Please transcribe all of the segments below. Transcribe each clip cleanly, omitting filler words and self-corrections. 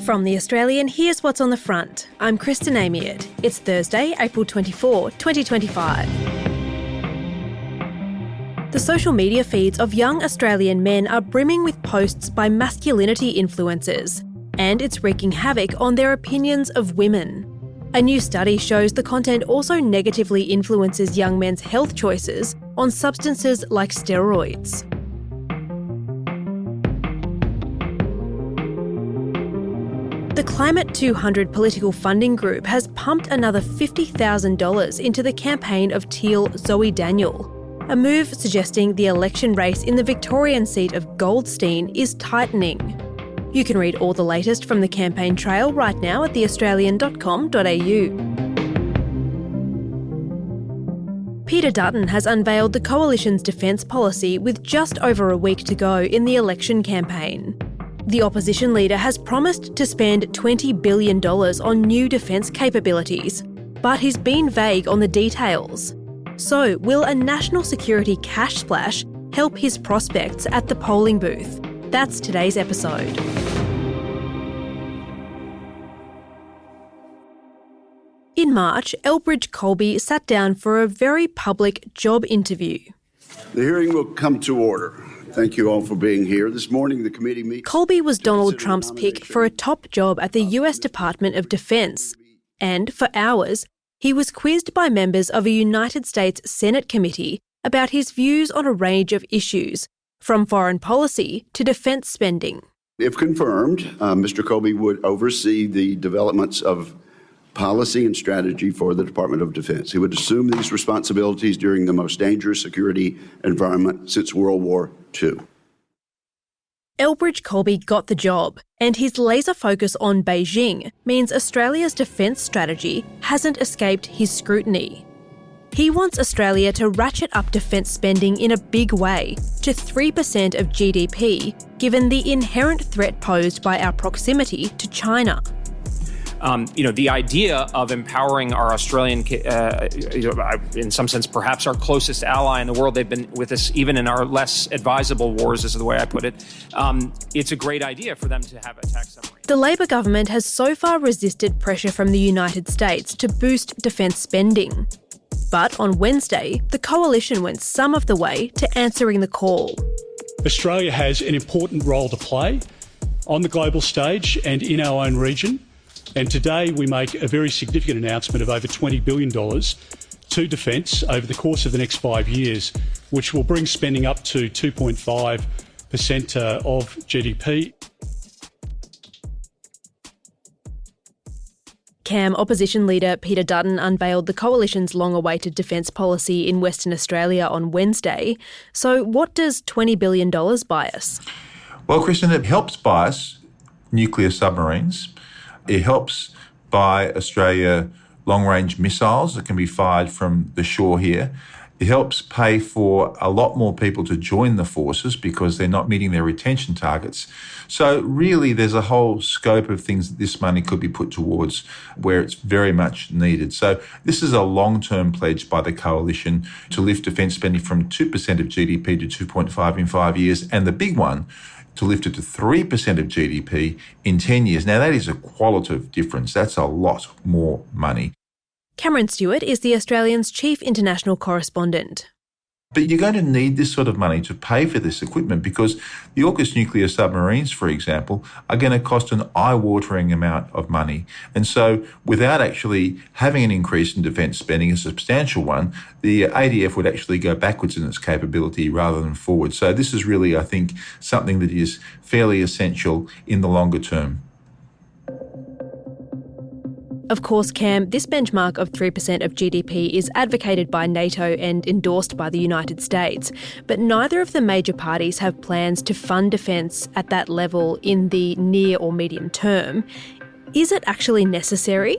From The Australian, here's what's on the front. I'm Kristen Amiet. It's Thursday, April 24, 2025. The social media feeds of young Australian men are brimming with posts by masculinity influencers, and it's wreaking havoc on their opinions of women. A new study shows the content also negatively influences young men's health choices on substances like steroids. The Climate 200 political funding group has pumped another $50,000 into the campaign of Teal Zoe Daniel, a move suggesting the election race in the Victorian seat of Goldstein is tightening. You can read all the latest from the campaign trail right now at theaustralian.com.au. Peter Dutton has unveiled the Coalition's defence policy with just over a week to go in the election campaign. The opposition leader has promised to spend $20 billion on new defence capabilities, but he's been vague on the details. So, will a national security cash splash help his prospects at the polling booth? That's today's episode. In March, Elbridge Colby sat down for a very public job interview. The hearing will come to order. Thank you all for being here. This morning, the committee meets... Colby was Donald Trump's pick for a top job at the US Department of Defence. And for hours, he was quizzed by members of a United States Senate committee about his views on a range of issues, from foreign policy to defence spending. If confirmed, Mr. Colby would oversee the developments of policy and strategy for the Department of Defense. He would assume these responsibilities during the most dangerous security environment since World War II. Elbridge Colby got the job, and his laser focus on Beijing means Australia's defence strategy hasn't escaped his scrutiny. He wants Australia to ratchet up defence spending in a big way to 3% of GDP, given the inherent threat posed by our proximity to China. The idea of empowering our Australian, in some sense, perhaps our closest ally in the world, they've been with us even in our less advisable wars, is the way I put it. It's a great idea for them to have a tax summary. The Labor government has so far resisted pressure from the United States to boost defence spending. But on Wednesday, the Coalition went some of the way to answering the call. Australia has an important role to play on the global stage and in our own region. And today we make a very significant announcement of over $20 billion to defence over the course of the next 5 years, which will bring spending up to 2.5% of GDP. CAM opposition leader Peter Dutton unveiled the Coalition's long-awaited defence policy in Western Australia on Wednesday. So what does $20 billion buy us? Well, Kristen, it helps buy us nuclear submarines. It helps buy Australia long-range missiles that can be fired from the shore here. It helps pay for a lot more people to join the forces because they're not meeting their retention targets. So really, there's a whole scope of things that this money could be put towards where it's very much needed. So this is a long-term pledge by the Coalition to lift defence spending from 2% of GDP to 2.5% in 5 years. And the big one, to lift it to 3% of GDP in 10 years. Now, that is a qualitative difference. That's a lot more money. Cameron Stewart is the Australian's chief international correspondent. But you're going to need this sort of money to pay for this equipment because the AUKUS nuclear submarines, for example, are going to cost an eye-watering amount of money. And so without actually having an increase in defence spending, a substantial one, the ADF would actually go backwards in its capability rather than forward. So this is really, I think, something that is fairly essential in the longer term. Of course, Cam, this benchmark of 3% of GDP is advocated by NATO and endorsed by the United States, but neither of the major parties have plans to fund defence at that level in the near or medium term. Is it actually necessary?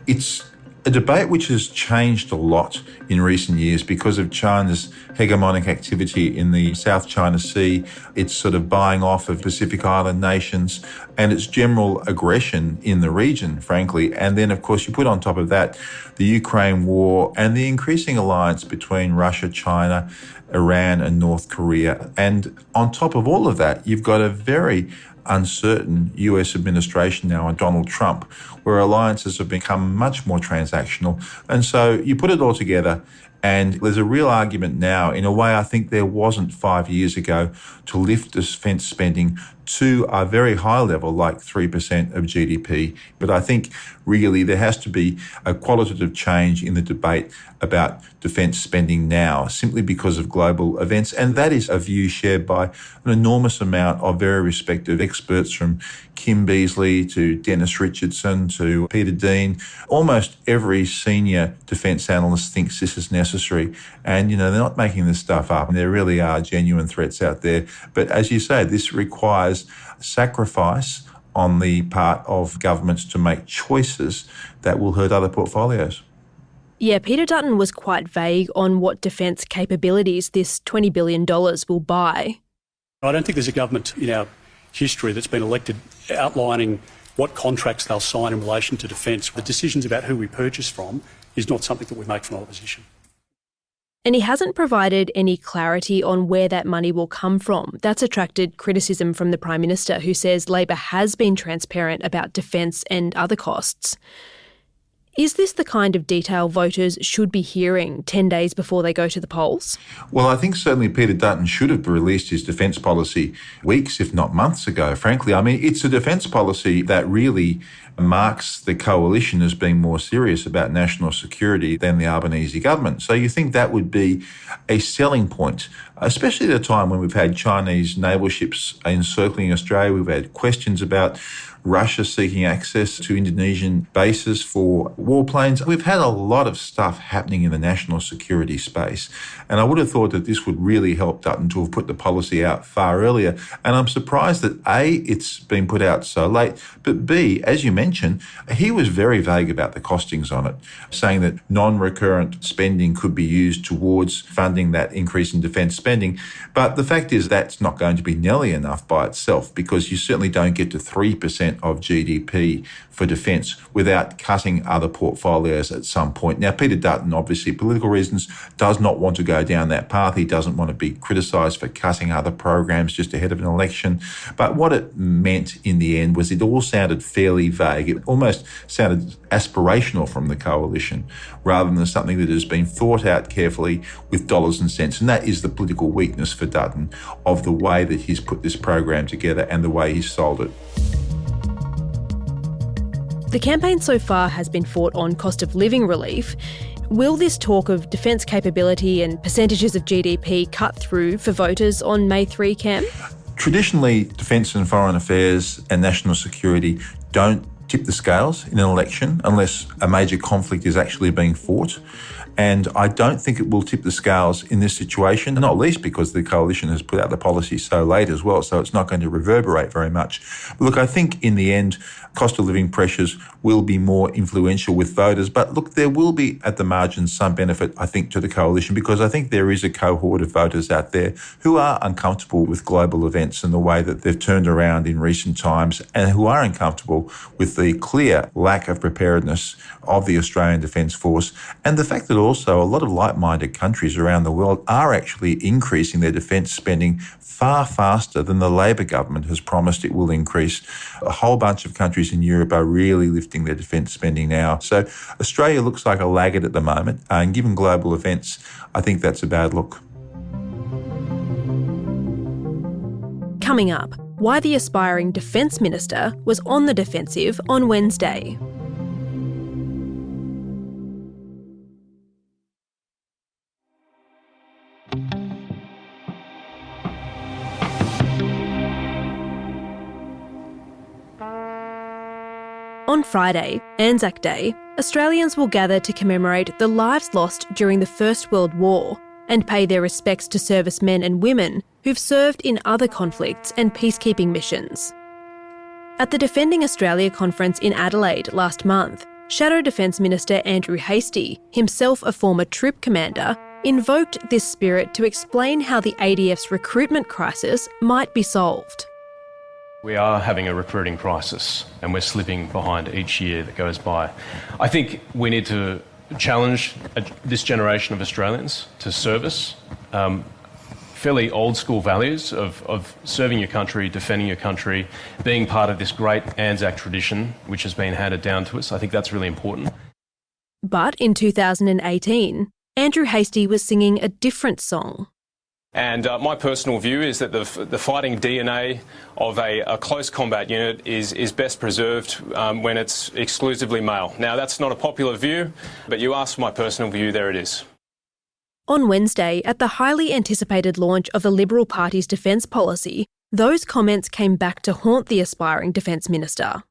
It's a debate which has changed a lot in recent years because of China's hegemonic activity in the South China Sea, its sort of buying off of Pacific Island nations, and its general aggression in the region, frankly. And then, of course, you put on top of that the Ukraine war and the increasing alliance between Russia, China, Iran and North Korea. And on top of all of that, you've got a very uncertain US administration now and Donald Trump, where alliances have become much more transactional. And so you put it all together, and there's a real argument now, in a way I think there wasn't 5 years ago, to lift defence spending to a very high level, like 3% of GDP. But I think really there has to be a qualitative change in the debate about defence spending now, simply because of global events. And that is a view shared by an enormous amount of very respected experts, from Kim Beazley to Dennis Richardson to Peter Dean. Almost every senior defence analyst thinks this is necessary. And, they're not making this stuff up. And there really are genuine threats out there. But as you say, this requires sacrifice on the part of governments to make choices that will hurt other portfolios. Yeah, Peter Dutton was quite vague on what defence capabilities this $20 billion will buy. I don't think there's a government in our history that's been elected outlining what contracts they'll sign in relation to defence. The decisions about who we purchase from is not something that we make from opposition. And he hasn't provided any clarity on where that money will come from. That's attracted criticism from the Prime Minister, who says Labor has been transparent about defence and other costs. Is this the kind of detail voters should be hearing 10 days before they go to the polls? Well, I think certainly Peter Dutton should have released his defence policy weeks, if not months ago, frankly. I mean, it's a defence policy that really marks the coalition as being more serious about national security than the Albanese government. So you think that would be a selling point, especially at a time when we've had Chinese naval ships encircling Australia. We've had questions about Russia seeking access to Indonesian bases for warplanes. We've had a lot of stuff happening in the national security space. And I would have thought that this would really help Dutton to have put the policy out far earlier. And I'm surprised that A, it's been put out so late, but B, as you mentioned, he was very vague about the costings on it, saying that non-recurrent spending could be used towards funding that increase in defence spending. But the fact is that's not going to be nearly enough by itself, because you certainly don't get to 3% of GDP for defence without cutting other portfolios at some point. Now, Peter Dutton, obviously, political reasons, does not want to go down that path. He doesn't want to be criticised for cutting other programs just ahead of an election. But what it meant in the end was it all sounded fairly vague. It almost sounded aspirational from the coalition rather than something that has been thought out carefully with dollars and cents. And that is the political weakness for Dutton of the way that he's put this program together and the way he's sold it. The campaign so far has been fought on cost of living relief. Will this talk of defence capability and percentages of GDP cut through for voters on May 3, Cam? Traditionally, defence and foreign affairs and national security don't tip the scales in an election unless a major conflict is actually being fought. And I don't think it will tip the scales in this situation, not least because the coalition has put out the policy so late as well, so it's not going to reverberate very much. But look, I think in the end, cost of living pressures will be more influential with voters. But look, there will be at the margins some benefit, I think, to the coalition, because I think there is a cohort of voters out there who are uncomfortable with global events and the way that they've turned around in recent times, and who are uncomfortable with the clear lack of preparedness of the Australian Defence Force, and the fact that also a lot of like-minded countries around the world are actually increasing their defence spending far faster than the Labor government has promised it will increase. A whole bunch of countries in Europe are really lifting their defence spending now. So Australia looks like a laggard at the moment, and given global events, I think that's a bad look. Coming up, why the aspiring Defence Minister was on the defensive on Wednesday. On Friday, Anzac Day, Australians will gather to commemorate the lives lost during the First World War and pay their respects to servicemen and women who've served in other conflicts and peacekeeping missions. At the Defending Australia conference in Adelaide last month, Shadow Defence Minister Andrew Hastie, himself a former troop commander, invoked this spirit to explain how the ADF's recruitment crisis might be solved. We are having a recruiting crisis and we're slipping behind each year that goes by. I think we need to challenge this generation of Australians to service. fairly old school values of serving your country, defending your country, being part of this great Anzac tradition which has been handed down to us. I think that's really important. But in 2018, Andrew Hastie was singing a different song. And my personal view is that the fighting DNA of a close combat unit is best preserved when it's exclusively male. Now, that's not a popular view, but you asked my personal view, there it is. On Wednesday, at the highly anticipated launch of the Liberal Party's defence policy, those comments came back to haunt the aspiring Defence Minister.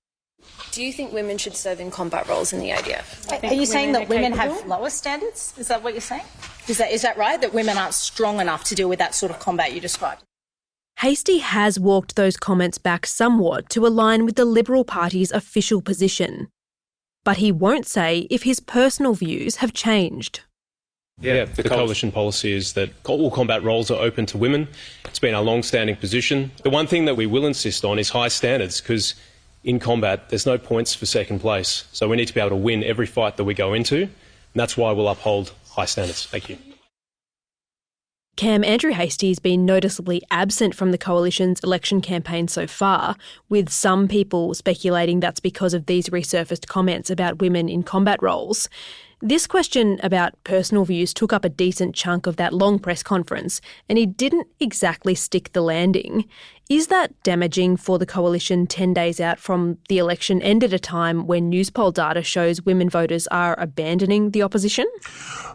Do you think women should serve in combat roles in the ADF? Are you saying that women have lower standards? Is that what you're saying? Is that right, that women aren't strong enough to deal with that sort of combat you described? Hastie has walked those comments back somewhat to align with the Liberal Party's official position. But he won't say if his personal views have changed. Yeah, the coalition policy is that all combat roles are open to women. It's been our long-standing position. The one thing that we will insist on is high standards, because in combat there's no points for second place. So we need to be able to win every fight that we go into, and that's why we'll uphold high standards. Thank you. Cam, Andrew Hastie's been noticeably absent from the Coalition's election campaign so far, with some people speculating that's because of these resurfaced comments about women in combat roles. This question about personal views took up a decent chunk of that long press conference, and he didn't exactly stick the landing. Is that damaging for the Coalition 10 days out from the election and at a time when Newspoll data shows women voters are abandoning the opposition?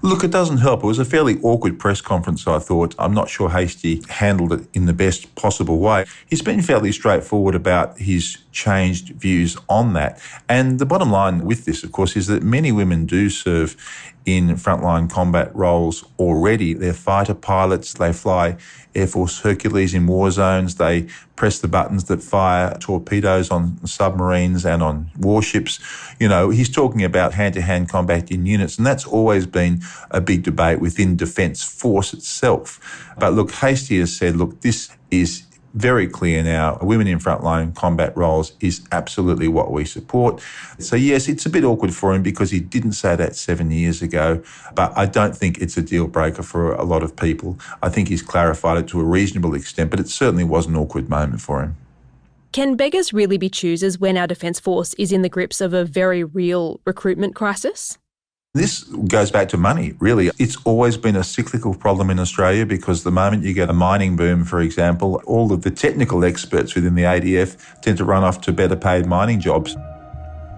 Look, it doesn't help. It was a fairly awkward press conference, I thought. I'm not sure Hastie handled it in the best possible way. He's been fairly straightforward about his changed views on that. And the bottom line with this, of course, is that many women do serve in frontline combat roles already. They're fighter pilots, they fly Air Force Hercules in war zones, they press the buttons that fire torpedoes on submarines and on warships. You know, he's talking about hand-to-hand combat in units, and that's always been a big debate within Defence Force itself. But look, Hastie has said, look, this is very clear now. Women in frontline combat roles is absolutely what we support. So yes, it's a bit awkward for him because he didn't say that 7 years ago, but I don't think it's a deal breaker for a lot of people. I think he's clarified it to a reasonable extent, but it certainly was an awkward moment for him. Can beggars really be choosers when our Defence Force is in the grips of a very real recruitment crisis? This goes back to money, really. It's always been a cyclical problem in Australia because the moment you get a mining boom, for example, all of the technical experts within the ADF tend to run off to better paid mining jobs.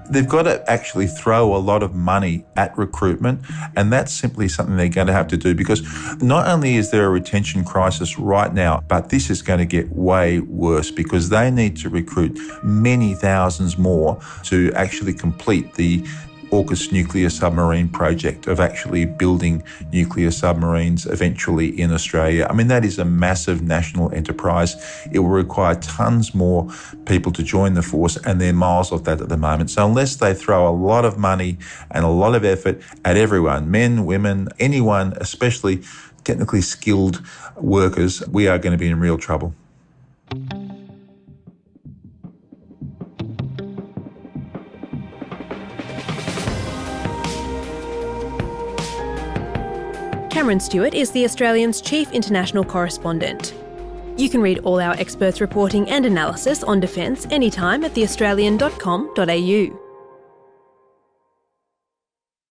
They've got to actually throw a lot of money at recruitment, and that's simply something they're going to have to do because not only is there a retention crisis right now, but this is going to get way worse because they need to recruit many thousands more to actually complete the AUKUS nuclear submarine project of actually building nuclear submarines eventually in Australia. I mean, that is a massive national enterprise. It will require tons more people to join the force, and they're miles off that at the moment. So unless they throw a lot of money and a lot of effort at everyone, men, women, anyone, especially technically skilled workers, we are going to be in real trouble. Cameron Stewart is the Australian's chief international correspondent. You can read all our experts' reporting and analysis on defence anytime at theaustralian.com.au.